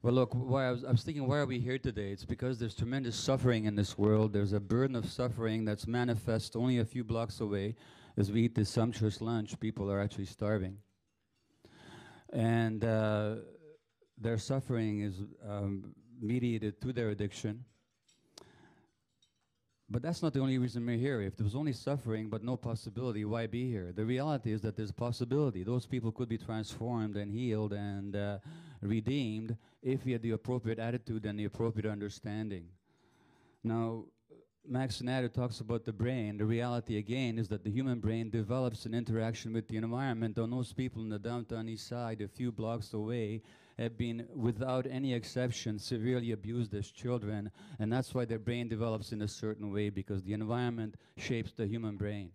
Well, look, I was thinking, why are we here today? It's because there's tremendous suffering in this world. There's a burden of suffering that's manifest only a few blocks away. As we eat this sumptuous lunch, people are actually starving. And their suffering is mediated through their addiction. But that's not the only reason we're here. If there was only suffering but no possibility, why be here? The reality is that there's possibility. Those people could be transformed and healed and redeemed if we had the appropriate attitude and the appropriate understanding. Now, Max Nader talks about the brain. The reality, again, is that the human brain develops an interaction with the environment. And those people in the downtown east side, a few blocks away, have been, without any exception, severely abused as children. And that's why their brain develops in a certain way, because the environment shapes the human brain.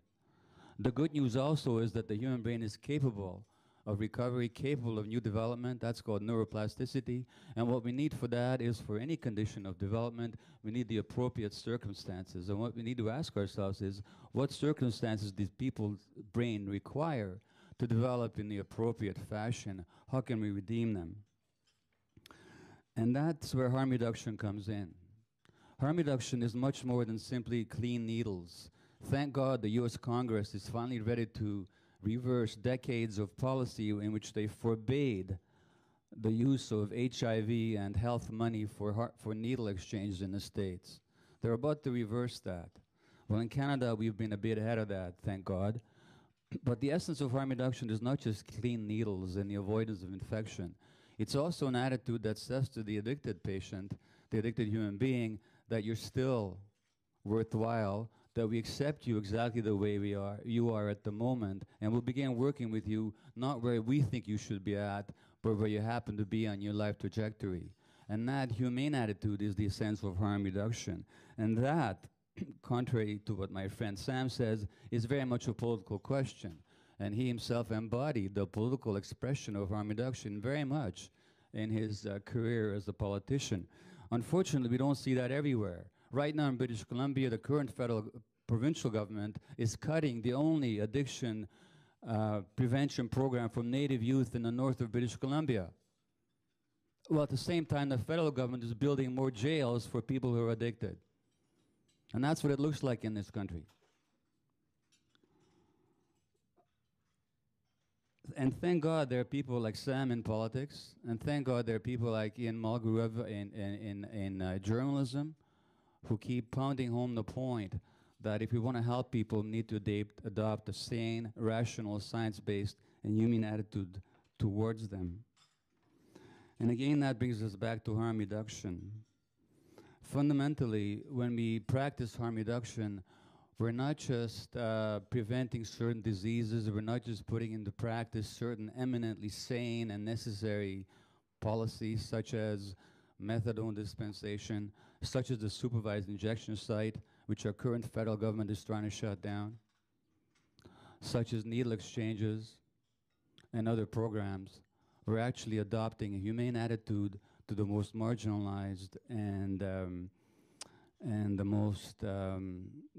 The good news also is that the human brain is capable of recovery, capable of new development. That's called neuroplasticity. And what we need for that is, for any condition of development, we need the appropriate circumstances. And what we need to ask ourselves is, what circumstances does people's brain require to develop in the appropriate fashion? How can we redeem them? And that's where harm reduction comes in. Harm reduction is much more than simply clean needles. Thank God the US Congress is finally ready to reverse decades of policy in which they forbade the use of HIV and health money for needle exchange in the States. They're about to reverse that. Well, in Canada, we've been a bit ahead of that, thank God. But the essence of harm reduction is not just clean needles and the avoidance of infection. It's also an attitude that says to the addicted patient, the addicted human being, that you're still worthwhile, that we accept you exactly the way you are at the moment, and we'll begin working with you not where we think you should be at, but where you happen to be on your life trajectory. And that humane attitude is the essence of harm reduction. And that, contrary to what my friend Sam says, is very much a political question. And he himself embodied the political expression of harm reduction very much in his career as a politician. Unfortunately, we don't see that everywhere. Right now in British Columbia, the current provincial government is cutting the only addiction prevention program for Native youth in the north of British Columbia. Well, at the same time, the federal government is building more jails for people who are addicted. And that's what it looks like in this country. And thank God there are people like Sam in politics, and thank God there are people like Ian Mulgrew in journalism, who keep pounding home the point that if we want to help people, we need to adopt a sane, rational, science-based, and human attitude towards them. And again, that brings us back to harm reduction. Fundamentally, when we practice harm reduction, we're not just preventing certain diseases, we're not just putting into practice certain eminently sane and necessary policies, such as methadone dispensation, such as the supervised injection site, which our current federal government is trying to shut down, such as needle exchanges and other programs. We're actually adopting a humane attitude to the most marginalized and the most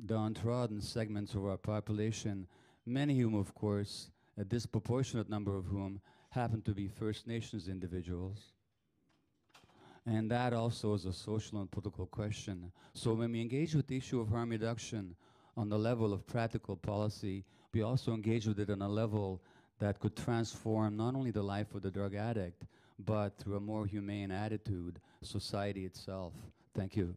downtrodden segments of our population, many of whom, of course, a disproportionate number of whom happen to be First Nations individuals. And that also is a social and political question. So when we engage with the issue of harm reduction on the level of practical policy, we also engage with it on a level that could transform not only the life of the drug addict, but through a more humane attitude, society itself. Thank you.